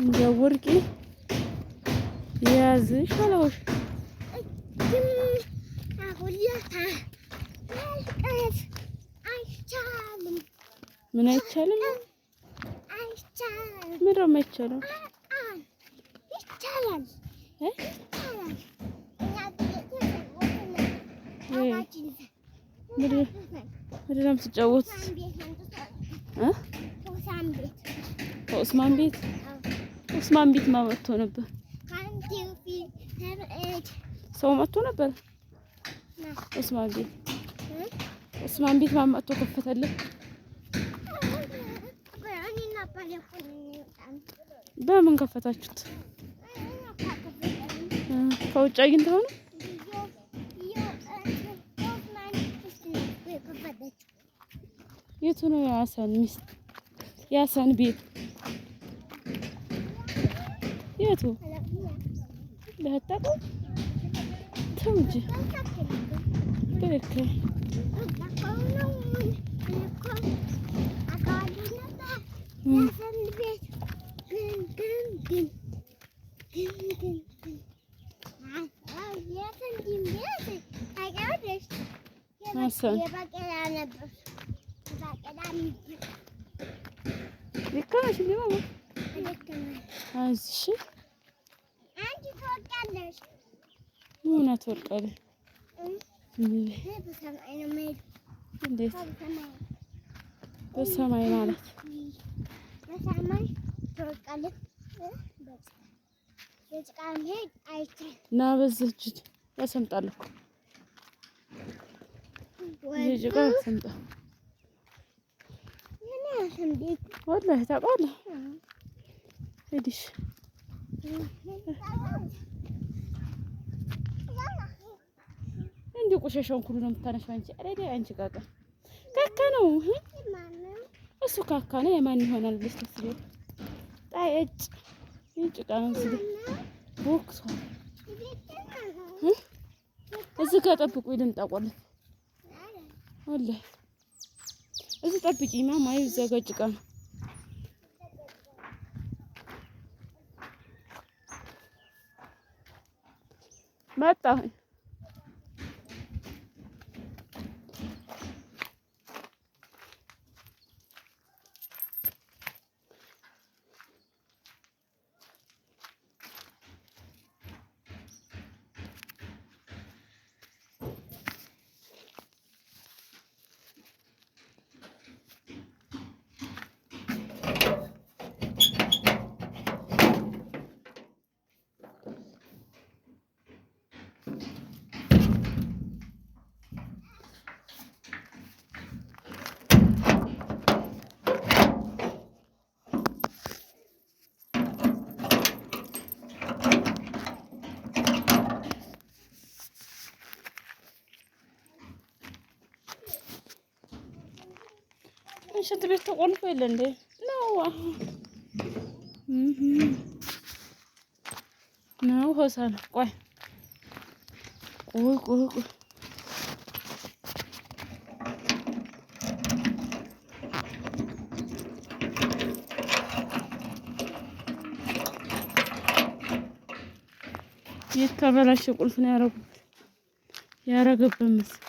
እንደው ወርቂ ያዝሽ አለሽ ምን አይቻልም? ምን ነው የማይቻለው? ይቻላል ምንድን ነው የምትጫወቱት? ኦስማን ቤት ኦስማን ቤት ማን መጥቶ ነበር? ሰው መጥቶ ነበር? ኦስማን ቤት ማን መጥቶ ከፈተልህ? በምን ከፈታችሁት? ከውጭ አግኝተው ነው? የቱ ነው የሀሰን ሚስት? የሀሰን ቤት የቱ? ለህታቁ ተውጂ በከ ይከራሽ ሊማማ አይሽ አንቺ ትወርቃለሽ። ምን አትወርቃለሽ? በሰማይ ነው የምሄድ። እንዴት በሰማይ ማለት? በሰማይ ትወርቃለሽ። የጭቃ መሄድ አይቻልም። እና በዚህ እጅ ያሰምጣል እኮ የጭቃ ያሰምጣል። والله تعبانة هديش عندي قشاشون كلهم تناش وانشي أريدي أنشي كاكا كاكا نو أسو كاكا نا يماني هنا البس تسير تايج ينشي كاكا سيدي بوكس إذا كاتا بقوي دم تقول والله እዚህ ጠብቂኝ ማማ ይዘጋጅ ቃ መጣሁ። ሽንት ቤት ተቆልፎ የለ እንዴ? ነው ነው ሆሳና ቆይ የተበላሸ ቁልፍ ነው ያረጉበት መሰለኝ።